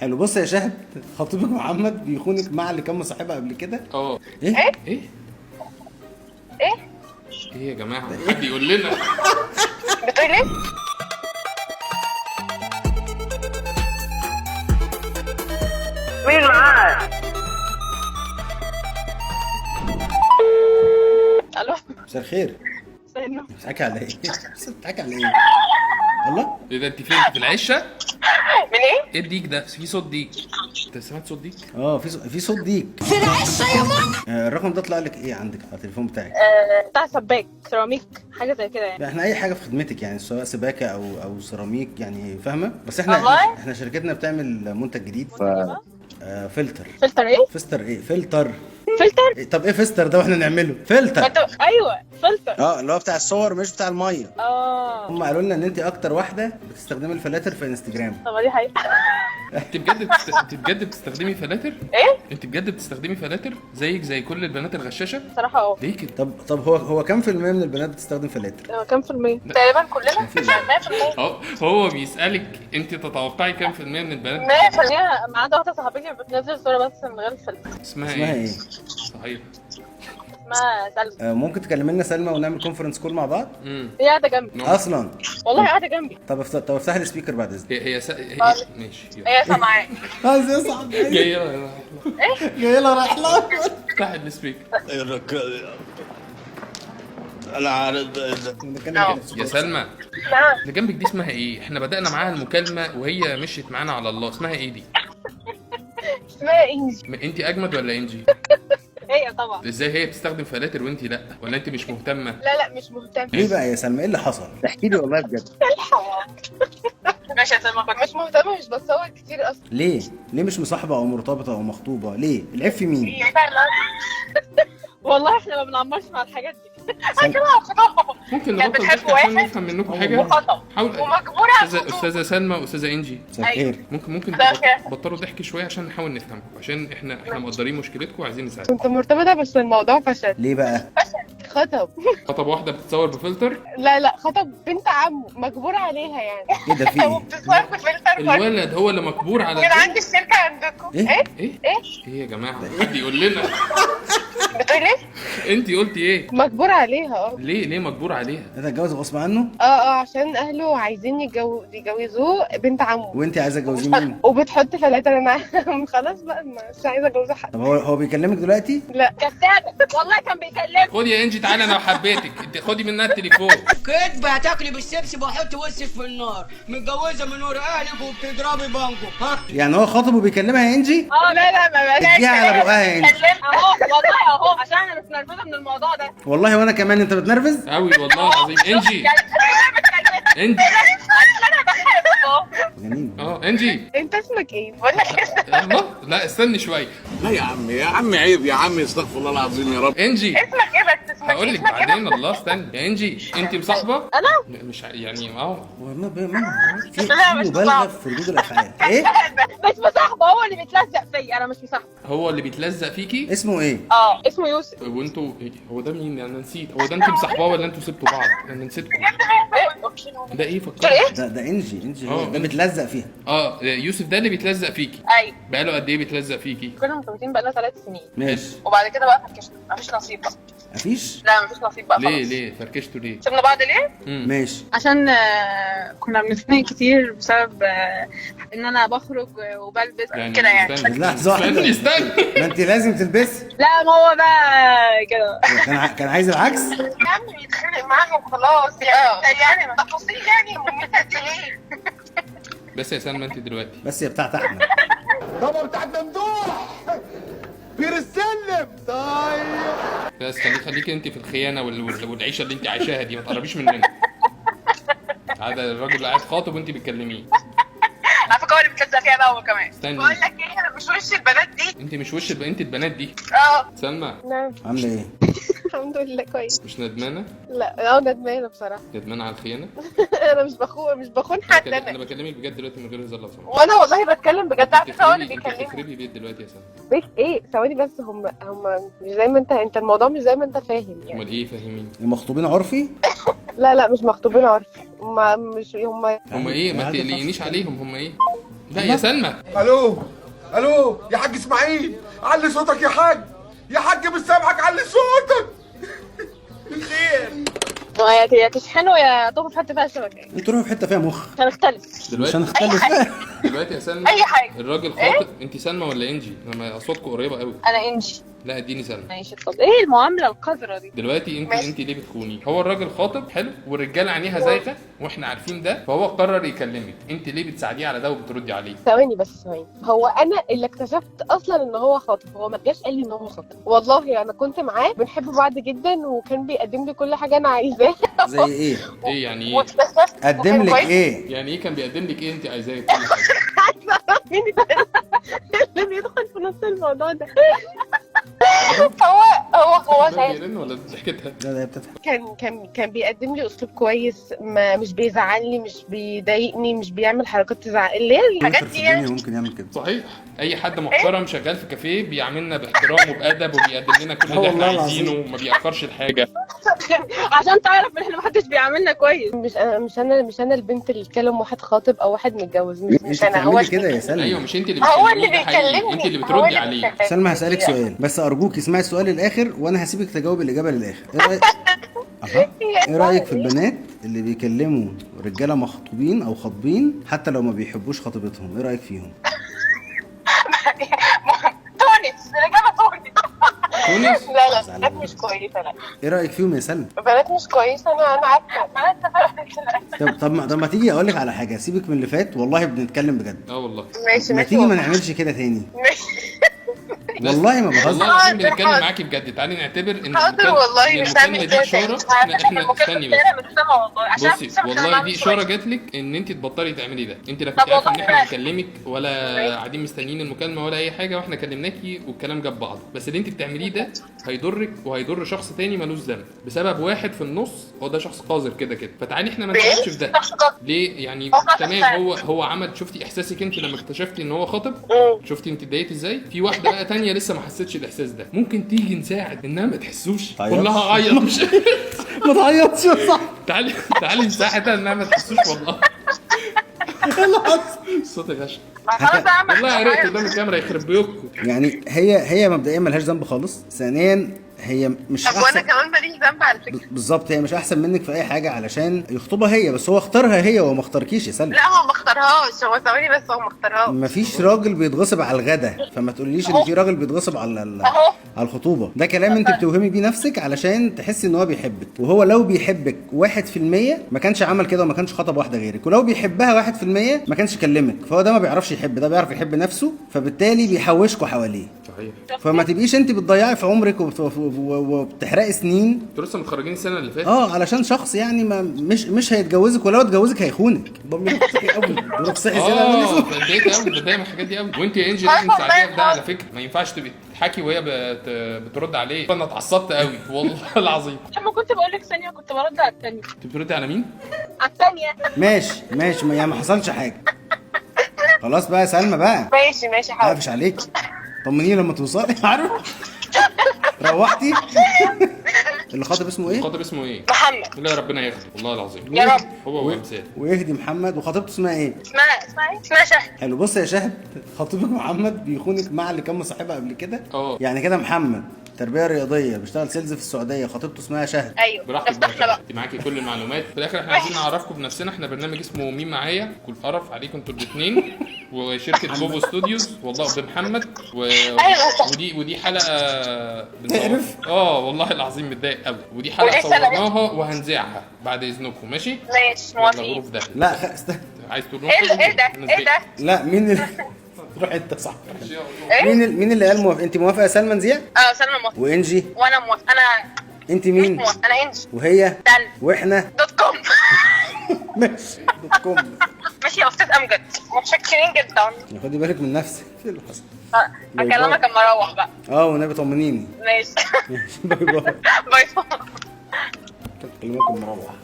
حلو. بص يا شهد، خطيبك محمد بيخونك مع اللي كان مصاحبها قبل كده. ايه ايه ايه ايه ايه يا جماعه، حد يقول لنا. بتقول ايه؟ مين معاك؟ الو، مساء الخير. استنى. بتضحكي على ايه؟ بتضحكي على ايه؟ الله. ايه ده، انت فين؟ في العشه؟ من ايه؟ ايه الديك ده؟ في صوت ديك. انت سمعت صوت ديك؟ اه في صوت ديك في العشه يا ماما. الرقم ده طلع لك ايه عندك على التليفون بتاعك؟ بتاع سباك سيراميك حاجه زي كده يعني. احنا اي حاجه في خدمتك يعني، سواء سباكه او سيراميك يعني، فاهمه؟ بس والله؟ احنا شركتنا بتعمل منتج جديد. فلتر. فلتر ايه؟ فستر ايه؟ فلتر. فلتر؟ طب ايه فستر ده واحنا نعمله فلتر؟ ايوه فلتر. اللي هو بتاع الصور مش بتاع الميه. هم قالوا لنا ان انت اكتر واحده بتستخدمي الفلاتر في انستجرام. طب دي حقيقة. انت بجد بتستخدمي فلاتر؟ ايه؟ انت بجد بتستخدمي فلاتر زيك زي كل البنات الغشاشه؟ صراحة ليه كده؟ طب هو كام في المية من البنات بتستخدم فلاتر؟ كام في المية؟ تقريبا كلنا 100%. هو بيسالك انت تتوقعي كام في المية من البنات؟ 100% ما عدا واحدة صاحبتي بتنزل صورة بس من غير فلتر. اسمها اسمها ايه؟ ايه؟ صحيح. اسمها سلمى. ممكن تكلمي لنا سلمى ونعمل كونفرنس كول مع بعض؟ هي قاعدة جنبي. اصلا والله قاعدة جنبي. طب افتح لي سبيكر بعد اذنك. ماشي. هي سامعاك. عايز يصعب. جاي لها جاي لها رايح لها. افتح السبيكر. انا عارف. يا سلمى، نعم. اللي جنبك دي اسمها ايه؟ احنا بدأنا معاها المكالمة وهي مشيت معانا على الله. اسمها ايه دي؟ اسمها انجي. انت اجمد ولا انجي؟ هي طبعا. ازاي هي بتستخدم فلاتر وانت لا؟ ولا انت مش مهتمة؟ لا مش مهتمة. ليه بقى يا سلمى؟ ايه اللي حصل؟ احكي لي والله بجد. ماشي يا سلمى، مش مهتمة، مش بتصور كتير اصلا. ليه مش مصاحبه او مرتبطه او مخطوبه؟ ليه العيب في مين؟ والله احنا ما بنعمرش مع الحاجات دي. ممكن كانت نبطل بتحب ضحك عشان واحد نفهم منكم حاجة؟ وخطب حاول. ومجبورة على الخطوبة. استاذة سلمى واستاذة انجي، مساء الخير. ممكن مساء الخير. تبطلوا ضحك شوية عشان نحاول نفهمكم، عشان احنا مقدرين مشكلتكم وعايزين نساعدكم. كنت مرتبطة بس الموضوع فشل. ليه بقى؟ خطب. خطب واحدة بتصور بفلتر؟ لا خطب بنت عمه مجبور عليها يعني. ايه ده في ايه؟ وبتصور بفلتر. الولد هو اللي مجبور على كان عندي الشركة عندكم. ايه؟ ايه يا جماعة، حد يقول لنا. بتقول ايه؟ انت قلتي ايه؟ مجبور عليها. ليه مجبور عليها؟ انت اتجوز غصب عنه؟ عشان اهله عايزين يجوزوه بنت عمه. وانت عايزه تجوزيه مين؟ وبتحط فلاتر. انا خلاص بقى مش عايزه اتجوز حد. طب هو بيكلمك دلوقتي؟ لا كذابه والله كان بيكلمني. خدي يا انجي، تعالى انا حبيتك، انت خدي منها التليفون. كدبه هتاكلي بالسبسب واحط وشك في النار، متجوزه من ورا اهلك وبتضربي بانجو. ها يعني هو خاطب وبيكلمها يا انجي؟ لا ما بلاش. اديها على بقها يا انجي. اهو والله اهو، عشان انا متنرفزه من الموضوع ده. والله وانا كمان. انت بتنرفز؟ قوي والله العظيم. انجي انجي انا بحبه. جميل. انجي. انت اسمك ايه؟ بقول لك الله، لا استني شويه. لا يا عم عيب يا عم، استغفر الله العظيم يا رب. انجي اسمك ايه بس؟ اسمك هقول لك بعدين. الله استني يا انجي، انت مصاحبه؟ انا مش يعني والله في لا، مش مبالغه مصاحبة. في ردود الافعال. ايه؟ مش مصاحبه، هو اللي بيتلزق فيا، انا مش مصاحبه. هو اللي بيتلزق فيكي؟ اسمه ايه؟ اسمه يوسف. وانتوا هو ده مين؟ انا نسيت. هو ده انت مصاحباه ولا انتوا سبتوا بعض؟ انا نسيتكم. ده ايه فكرت؟ ده انجي اه، ده بتلزق فيها. يوسف ده اللي بيتلزق فيكي. ايوه. بقاله قد ايه بيتلزق فيكي؟ كنا مرتبطين بقالنا 3 سنين. ماشي. وبعد كده بقى فركشنا، مفيش نصيب بقى. مفيش؟ لا مفيش نصيب بقى خلاص. ليه فركشتوا ليه؟ سيبنا بعض ليه؟ ماشي. عشان كنا بنتخانق كتير بسبب ان انا بخرج وبلبس كده يعني. لحظه واحده. استني. ما انت لازم تلبسي. لا ما هو بقى كده. كان عايز العكس. يا عم يتخانق معانا وخلاص يعني تفاصيل يعني مهمتها دي ايه؟ بس يا سلمى انت دلوقتي بس يا بتاعت احمد. بابا بتاعت ممدوح بير السلم. طيب بس خليكي انت في الخيانه والعيشه اللي انت عايشاها دي، ما تقربيش مننا. هذا الراجل اللي قاعد خاطب وانت بتكلميه. على فكره هو اللي بتلزق فيها بقى هو كمان. استني. بقول لك ايه، انا مش وش البنات دي. انت مش وش انت البنات دي. سلمى نعم. عامله ايه؟ الحمد لله كويس. مش ندمانه؟ لا ندمانه بصراحه. ندمانه على الخيانه؟ انا مش بخون حد. انا بكلمك بجد دلوقتي من غير هزار لو سمحت. وانا والله بتكلم بجد. على فكره هو اللي انت بيكلمني. بتخربي بيت دلوقتي يا سلمى. بيت ايه؟ ثواني بس. هم مش زي ما انت الموضوع مش زي ما انت فاهم يعني. امال ايه؟ فاهميني. المخطوبين عرفي؟ لا مش مخطوبين عرفي. هم مش هم ايه؟ ما تقلقينيش عليهم. هم ايه؟ لا يا سلمى. الو يا حاج اسماعيل، علي صوتك يا حاج. يا حاج مش سامعك، علي صوتك. خير. يا تشحنوا يا تقف في حته فيها شبكه. انتوا روحوا في حته فيها مخ. هنختلف مش هنختلف. دلوقتي يا سلمى اي حاجه. الراجل خاطب. انت سلمى ولا انجي؟ انا اصواتكم قريبه قوي. انا انجي. لا اديني سلمى. ماشي اتفضل. ايه المعامله القذره دي؟ دلوقتي انت ماشي. انت ليه بتخوني؟ هو الراجل خاطب حلو والرجاله عينيها زايغه واحنا عارفين ده، فهو قرر يكلمك. انت ليه بتساعديه على ده وبتردي عليه؟ ثواني بس ثواني. هو انا اللي اكتشفت اصلا ان هو خاطب، هو ما جاش قال لي ان هو خاطب. والله انا كنت معاه بنحب بعض جدا وكان بيقدم لي كل حاجه انا عايزاها. زي ايه؟ ايه يعني ايه؟ واكتشفت قدم لك ايه؟ يعني ايه كان بيقدم لك ايه انت عايزاه كل حاجه؟ مين اللي بيدخل في نص الموضوع ده؟ هو بيرن ولا ضحكتها؟ لا ده بتضحك. كان بيقدم لي اسلوب كويس، ما مش بيزعلني، مش بيضايقني، مش بيعمل حركات تزعل اللي هي الحاجات في دي الدنيا يعني. ممكن يعمل كده. صحيح. اي حد محترم شغال في كافيه بيعاملنا باحترام وبادب وبيقدم لنا كل اللي احنا والله عايزينه العظيم. وما بيأخرش الحاجه. عشان تعرف ان احنا محدش بيعاملنا كويس. مش انا البنت اللي تكلم واحد خاطب او واحد متجوز. مش انت انا. هو بتعملي كده يا سلمى. ايوه مش انت اللي هو بتكلميه، اللي ده حقيقي. بيكلمني. انت اللي هو بتردي اللي عليه. بيكلمني. سلمى هسألك سؤال بس أرجوك اسمعي السؤال الآخر وأنا هسيبك تجاوب الإجابة للآخر. إيه رأيك؟ إيه رأيك في البنات اللي بيكلموا رجالة مخطوبين أو خاطبين حتى لو ما بيحبوش خطيبتهم؟ إيه رأيك فيهم؟ تونس الإجابة تونس؟ لا بنات مش كويسة. لا إيه رأيك فيهم يا سلمى؟ بنات مش كويسة. أنا عارفة. طب ما تيجي أقول لك على حاجة، سيبك من اللي فات والله بنتكلم بجد. والله. ماشي ما تيجي ما نعملش كده تاني. والله ما بهزر. والله العظيم بنتكلم معاكي بجد. تعالي نعتبر ان حاضر والله مش هعمل دي كده اشاره. تاني. احنا استني بس. عشان بصي والله دي اشاره جات لك ان انت تبطلي تعملي ده. انت لا كنت طب عارفه ان والله احنا بنكلمك ولا قاعدين مستنيين المكالمه ولا اي حاجه، واحنا كلمناكي والكلام جاب بعض. بس اللي انت بتعمليه ده هيضرك وهيضر شخص تاني ملوش ذنب بسبب واحد في النص. هو ده شخص قذر كده كده. فتعالي احنا ما نتكلمش في ده. ليه يعني؟ تمام. هو عمل. شفتي احساسك انت لما اكتشفتي ان هو خاطب؟ شفتي انت اتضايقتي ازاي؟ في واحده بقى تانية لسه ما حسيتش الاحساس ده. ممكن تيجي نساعد انها ما تحسوش. كلها عيط. مش ما تعيطش يا صاحبي. تعالي نساعدها انها ما تحسوش والله. الصوت غش. والله يا ريت قدام الكاميرا يخرب بيوتكم. يعني هي مبدئيا ملهاش ذنب خالص. ثانيا هي مش طب وانا احسن. كمان ماليش ذنب على فكرة. بالظبط هي مش احسن منك في اي حاجه علشان يخطبها هي، بس هو اختارها هي وما اختاركيش يا سلمى. لا هو ما اختارهاش. هو ثواني بس هو ما اختارهاش. مفيش راجل بيتغصب على الغدا، فما تقوليش ان في راجل بيتغصب على على الخطوبه. ده كلام انت بتوهمي بيه نفسك علشان تحسي ان هو بيحبك، وهو لو بيحبك 1% ما كانش عمل كده وما كانش خطب واحده غيرك، ولو بيحبها 1% ما كانش كلمك. فهو ده ما بيعرفش يحب، ده بيعرف يحب نفسه، فبالتالي بيحوشكوا حواليه. صحيح. فما تبقيش انت بتضيعي في عمرك وبتحرقي سنين. انتوا لسه متخرجين السنه اللي فاتت. علشان شخص يعني ما مش هيتجوزك، ولو اتجوزك هيخونك. ضميرك صحي قوي. ضميرك صحي زياده. اتضايقت قوي. بتضايق من الحاجات دي قوي. وانت يا انجي لازم تساعديها في ده على فكره. ما ينفعش تبقي تضحكي وهي بترد عليه. انا اتعصبت قوي والله العظيم. لما كنت بقول لك ثانيه كنت برد على الثانيه. انت بتردي على مين؟ على الثانيه. ماشي يعني ما حصلش حاجه. خلاص بقى يا سلمى بقى. ماشي حاضر. قافش عليك. طمنيني لما توصلي. عارف روحتي. اللي خاطب اسمه ايه؟ الخاطب اسمه ايه؟ محمد. لا ربنا ياخده والله العظيم. يا رب. هو وامثال. ويهدي محمد. وخطيبته اسمها ايه؟ اسمها شهد. حلو. بص يا شهد، خطيبك محمد بيخونك مع اللي كان مصاحبها قبل كده. يعني كده محمد تربيه رياضيه بيشتغل سيلز في السعوديه، خطيبته اسمها شهد. ايوه براحتك بقى. انت معاكي كل المعلومات. في الاخر احنا عايزين نعرفكم بنفسنا. احنا برنامج اسمه مين معايا، كل قرف عليكم انتوا الاثنين، وشركه بوفو ستوديوز والله بمحمد ودي حلقه تعرف؟ والله العظيم متضايق قوي. ودي حلقه صورناها وهنذاعها بعد اذنكم. ماشي موافقين. لا استنى. عايز تقول ايه ده لا مين روح انت صح. مين اللي قال موافق؟ انت موافقه يا سلمى نزيع؟ سلمى موافقه. وانجي؟ وانا موافقه. انا انت مين؟ انا انجي. وهي؟ سلمى. واحنا .com. ماشي .com. ماشي يا استاذ امجد، متشكرين جدا. خدي بالك من نفسك. ايه اللي حصل؟ اكلمك اما اروح بقى. والنبي طمنيني. ماشي. باي باي. باي. اكلمك اما اروح.